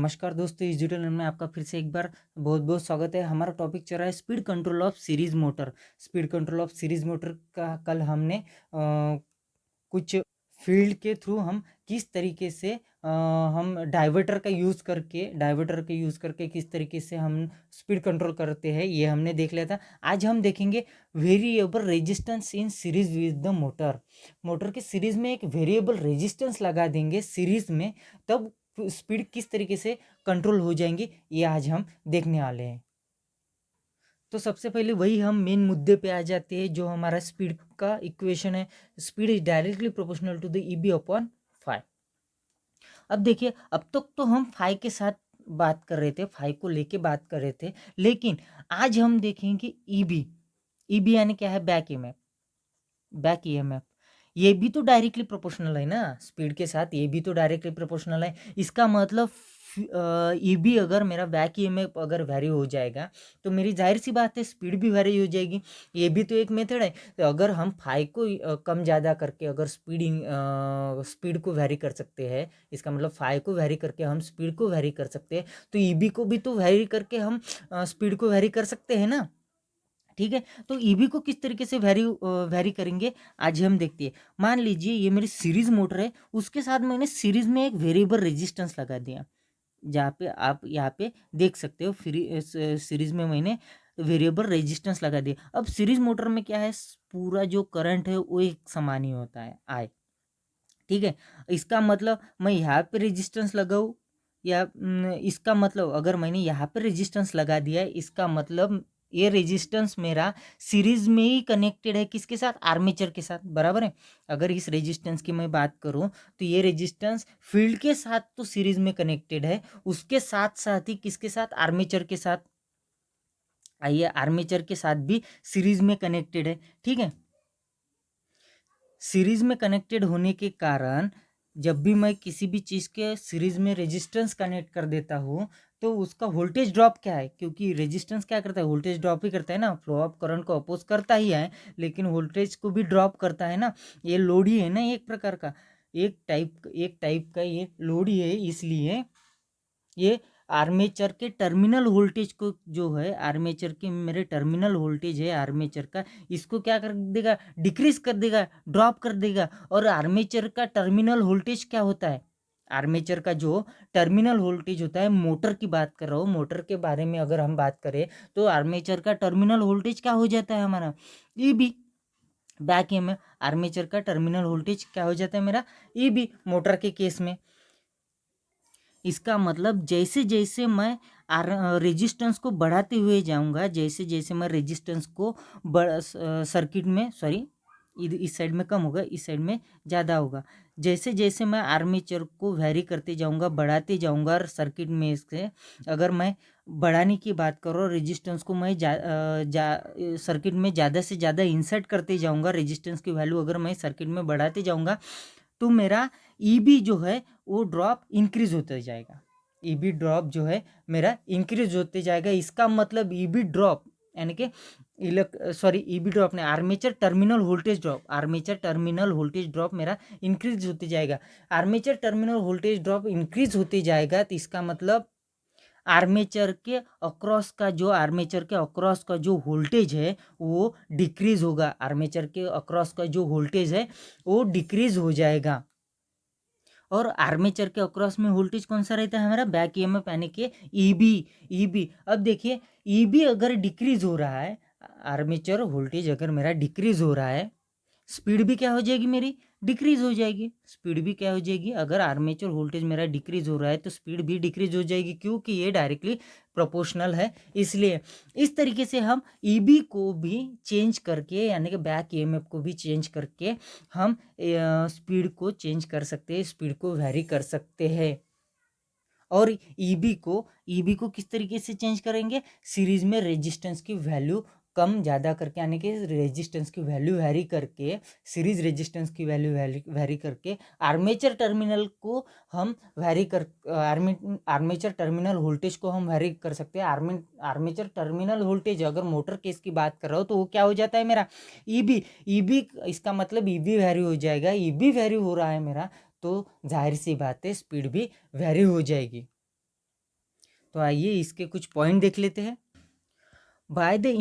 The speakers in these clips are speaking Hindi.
नमस्कार दोस्तों, इस ट्यूटोरियल में आपका फिर से एक बार बहुत बहुत स्वागत है। हमारा टॉपिक चल रहा है speed control of series motor. Speed control of series motor का कल हमने कुछ फील्ड के थ्रू हम किस तरीके से हम डाइवर्टर का यूज़ करके किस तरीके से हम स्पीड कंट्रोल करते हैं, ये हमने देख लिया था। आज हम देखेंगे variable resistance in series with the motor. Motor के सीरीज में एक वेरिएबल रेजिस्टेंस लगा देंगे सीरीज में, तब स्पीड किस तरीके से कंट्रोल हो जाएंगी, ये आज हम देखने वाले हैं। तो सबसे पहले वही हम मेन मुद्दे पे आ जाते हैं, जो हमारा स्पीड का इक्वेशन है। Speed is directly proportional to the EB upon phi. अब देखिए, अब तक तो हम फाई के साथ बात कर रहे थे, फाई को लेके बात कर रहे थे, लेकिन आज हम देखेंगे ईबी। ईबी यानी क्या है? Back EMF. ये भी तो डायरेक्टली प्रोपोर्शनल है ना स्पीड के साथ, ये भी तो डायरेक्टली प्रोपोर्शनल है। इसका मतलब ईबी अगर मेरा बैक ईएमएफ अगर वैरी हो जाएगा, तो मेरी जाहिर सी बात है स्पीड भी वैरी हो जाएगी। ये भी तो एक मेथड है। तो अगर हम फाई को कम ज़्यादा करके अगर स्पीड को वैरी कर सकते हैं, इसका मतलब फाई को वैरी करके हम स्पीड को वैरी कर सकते हैं, तो ईबी को भी तो वैरी करके हम स्पीड को वैरी कर सकते हैं ना। ठीक है, तो ईबी को किस तरीके से वैरी करेंगे, आज हम देखते हैं। मान लीजिए ये मेरी सीरीज मोटर है, उसके साथ मैंने सीरीज में एक वेरिएबल रेजिस्टेंस लगा दिया, जहाँ पे आप यहाँ पे देख सकते हो सीरीज में मैंने वेरिएबल रेजिस्टेंस लगा दिया। अब सीरीज मोटर में क्या है, पूरा जो करंट है वो एक समान ही होता है, आई। ठीक है, इसका मतलब मैं यहाँ पे रेजिस्टेंस लगाऊँ या इसका मतलब अगर मैंने यहाँ पे रेजिस्टेंस लगा दिया है, इसका मतलब ये रेजिस्टेंस मेरा सीरीज में ही कनेक्टेड है, किसके साथ? आर्मेचर के साथ, बराबर है। अगर इस रेजिस्टेंस की मैं बात करूं, तो ये रेजिस्टेंस फील्ड के साथ तो सीरीज में कनेक्टेड है, उसके साथ साथ ही किसके साथ? आर्मेचर के साथ। आइए, आर्मेचर के साथ भी सीरीज में कनेक्टेड है। ठीक है, सीरीज में कनेक्टेड होने के कारण जब भी मैं किसी भी चीज़ के सीरीज में रेजिस्टेंस कनेक्ट कर देता हूँ, तो उसका वोल्टेज ड्रॉप क्या है? क्योंकि रेजिस्टेंस क्या करता है? वोल्टेज ड्रॉप ही करता है ना, फ्लो ऑफ करंट को अपोज करता ही है, लेकिन वोल्टेज को भी ड्रॉप करता है ना। ये लोड ही है ना, एक प्रकार का, एक टाइप का ये लोड ही है। इसलिए ये आर्मेचर के टर्मिनल वोल्टेज को, जो है आर्मेचर के मेरे टर्मिनल वोल्टेज है आर्मेचर का, इसको क्या कर देगा? डिक्रीज कर देगा, ड्रॉप कर देगा। और आर्मेचर का टर्मिनल वोल्टेज क्या होता है? आर्मेचर का जो टर्मिनल वोल्टेज होता है, मोटर की बात कर रहा हूँ, मोटर के बारे में अगर हम बात करें, तो आर्मेचर का टर्मिनल वोल्टेज क्या हो जाता है हमारा? ईबी। बैक में आर्मेचर का टर्मिनल वोल्टेज क्या हो जाता है मेरा? ईबी, मोटर के केस में। इसका मतलब जैसे जैसे मैं रेजिस्टेंस को बढ़ाते हुए जाऊंगा, जैसे जैसे मैं रेजिस्टेंस को सर्किट में, सॉरी, इस साइड में कम होगा, इस साइड में ज़्यादा होगा। जैसे जैसे मैं आर्मेचर को वैरी करते जाऊंगा, बढ़ाते जाऊंगा सर्किट में, इससे अगर मैं बढ़ाने की बात करूँ, रेजिस्टेंस को मैं सर्किट में ज़्यादा से ज़्यादा इंसर्ट करते जाऊंगा, रेजिस्टेंस की वैल्यू अगर मैं सर्किट में बढ़ाते जाऊंगा, तो मेरा ईबी जो है वो ड्रॉप इंक्रीज होते जाएगा। ईबी ड्रॉप जो है मेरा इंक्रीज होते जाएगा। इसका मतलब ईबी ड्रॉप यानी कि ईबी ड्रॉप ने आर्मेचर टर्मिनल वोल्टेज ड्रॉप मेरा इंक्रीज होते जाएगा। Armature terminal voltage drop increase होते जाएगा, तो इसका मतलब आर्मेचर के अक्रॉस का जो वोल्टेज है वो डिक्रीज होगा। आर्मेचर के अक्रॉस का जो वोल्टेज है वो डिक्रीज हो जाएगा। और आर्मेचर के अक्रॉस में वोल्टेज कौन सा रहता है हमारा? बैक ईएमएफ यानी कि ईबी। अब देखिए, ईबी अगर डिक्रीज हो रहा है, आर्मेचर वोल्टेज अगर मेरा डिक्रीज हो रहा है, स्पीड भी क्या हो जाएगी मेरी? डिक्रीज हो जाएगी। स्पीड भी क्या हो जाएगी? अगर आर्मेचर वोल्टेज मेरा डिक्रीज हो रहा है, तो स्पीड भी डिक्रीज हो जाएगी, क्योंकि ये डायरेक्टली प्रोपोर्शनल है। इसलिए इस तरीके से हम ईबी को भी चेंज करके, यानी कि बैक ईएमएफ को भी चेंज करके हम स्पीड को चेंज कर सकते हैं, स्पीड को वैरी कर सकते हैं। और ईबी को किस तरीके से चेंज करेंगे? सीरीज में रेजिस्टेंस की वैल्यू कम ज़्यादा करके, यानी कि रेजिस्टेंस की वैल्यू वैरी करके, सीरीज रेजिस्टेंस की वैल्यू वैरी करके आर्मेचर टर्मिनल को हम आर्मेचर टर्मिनल वोल्टेज को हम वैरी कर सकते हैं। आर्मेचर टर्मिनल वोल्टेज अगर मोटर केस की बात कर रहा हो, तो वो क्या हो जाता है मेरा? ईबी। इसका मतलब ईबी वैरी हो जाएगा। ईबी वैरी हो रहा है मेरा, तो जाहिर सी बात है स्पीड भी वैरी हो जाएगी। तो आइए इसके कुछ पॉइंट देख लेते हैं। By the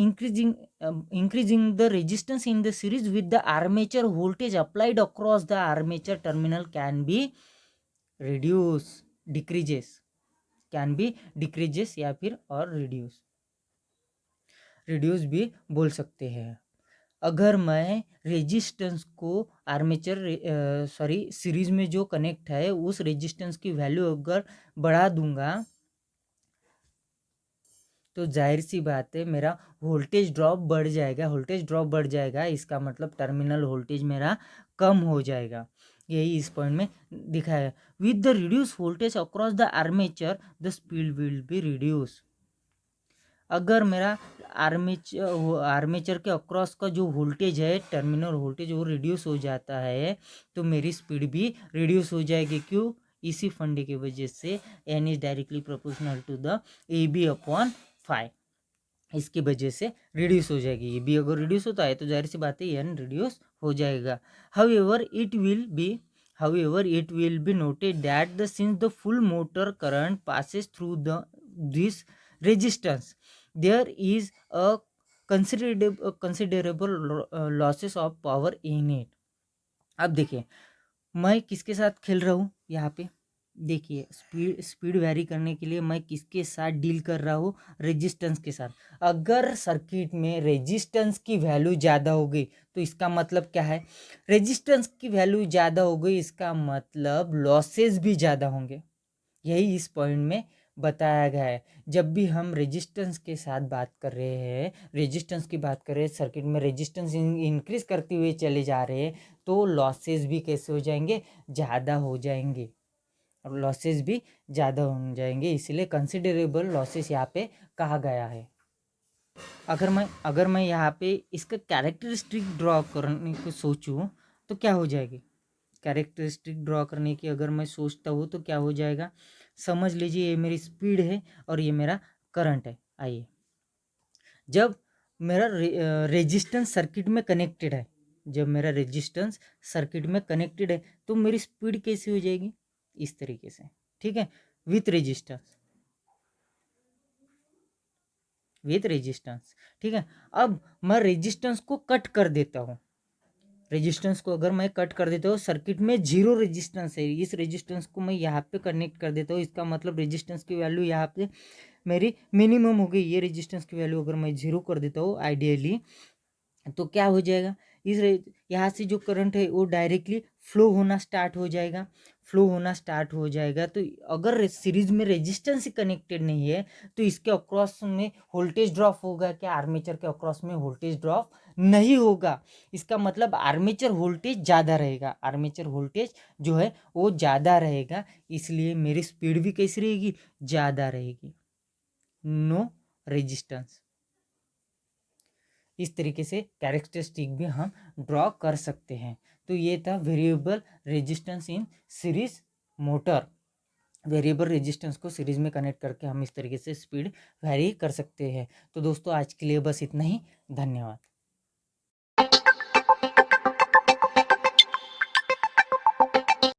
increasing the resistance in the series with the armature voltage applied across the armature terminal can be decreases या फिर और reduce भी बोल सकते हैं। अगर मैं रेजिस्टेंस को सीरीज में जो कनेक्ट है उस रेजिस्टेंस की वैल्यू अगर बढ़ा दूंगा तो जाहिर सी बात है मेरा वोल्टेज ड्रॉप बढ़ जाएगा। इसका मतलब टर्मिनल वोल्टेज मेरा कम हो जाएगा। यही इस पॉइंट में दिखाया है। With the reduce voltage across the armature the speed will be reduce. अगर मेरा आर्मेचर के अक्रॉस का जो वोल्टेज है, टर्मिनल वोल्टेज, वो रिड्यूस हो जाता है तो मेरी स्पीड भी रिड्यूस हो जाएगी। क्यों? इसी फंडे की वजह से N is directly proportional to the A B upon 5। इसकी वजह से रिड्यूस हो जाएगी। ये भी अगर रिड्यूस होता है तो जाहिर सी बात है एन रिड्यूस हो जाएगा। However it will be noted that the since the full motor current passes through this resistance there is a considerable losses of power in it। अब देखिए मैं किसके साथ खेल रहा हूँ यहाँ पे। देखिए स्पीड वैरी करने के लिए मैं किसके साथ डील कर रहा हूँ? रेजिस्टेंस के साथ। अगर सर्किट में रेजिस्टेंस की वैल्यू ज़्यादा हो गई तो इसका मतलब क्या है? रेजिस्टेंस की वैल्यू ज़्यादा हो गई इसका मतलब लॉसेस भी ज़्यादा होंगे। यही इस पॉइंट में बताया गया है। जब भी हम रेजिस्टेंस के साथ बात कर रहे हैं, सर्किट में रेजिस्टेंस इंक्रीज करते हुए चले जा रहे हैं तो लॉसेस भी कैसे हो जाएंगे? ज़्यादा हो जाएंगे। इसलिए कंसिडरेबल लॉसेस यहाँ पे कहा गया है। अगर मैं यहाँ पे इसका कैरेक्टरिस्टिक ड्रॉ करने को सोचूं तो क्या हो जाएगी? कैरेक्टरिस्टिक ड्रॉ करने की अगर मैं सोचता हूँ तो क्या हो जाएगा? समझ लीजिए ये मेरी स्पीड है और ये मेरा करंट है। आइए, जब मेरा रेजिस्टेंस सर्किट में कनेक्टेड है, तो मेरी स्पीड कैसी हो जाएगी? इस तरीके से, ठीक है, विथ रेजिस्टेंस, ठीक है। अब मैं रेजिस्टेंस को कट कर देता हूँ। सर्किट में जीरो रेजिस्टेंस है, इस रेजिस्टेंस को मैं यहाँ पे कनेक्ट कर देता हूँ। इसका मतलब रेजिस्टेंस की वैल्यू यहाँ पे मेरी मिनिमम हो गई। ये रेजिस्टेंस की वैल्यू अगर मैं जीरो कर देता हूँ आइडियली, तो क्या हो जाएगा? यहाँ से जो करंट है वो डायरेक्टली फ्लो होना स्टार्ट हो जाएगा। तो अगर सीरीज में रेजिस्टेंस ही कनेक्टेड नहीं है तो इसके अक्रॉस में वोल्टेज ड्रॉप होगा क्या? आर्मेचर के अक्रॉस में वोल्टेज ड्रॉप नहीं होगा। इसका मतलब आर्मेचर वोल्टेज ज़्यादा रहेगा। इसलिए मेरी स्पीड भी कैसी रहेगी? ज़्यादा रहेगी। No resistance. इस तरीके से कैरेक्टरिस्टिक भी हम ड्रॉ कर सकते हैं। तो ये था variable resistance in series motor. Variable resistance को सीरीज में कनेक्ट करके हम इस तरीके से स्पीड वैरी कर सकते हैं। तो दोस्तों आज के लिए बस इतना ही। धन्यवाद।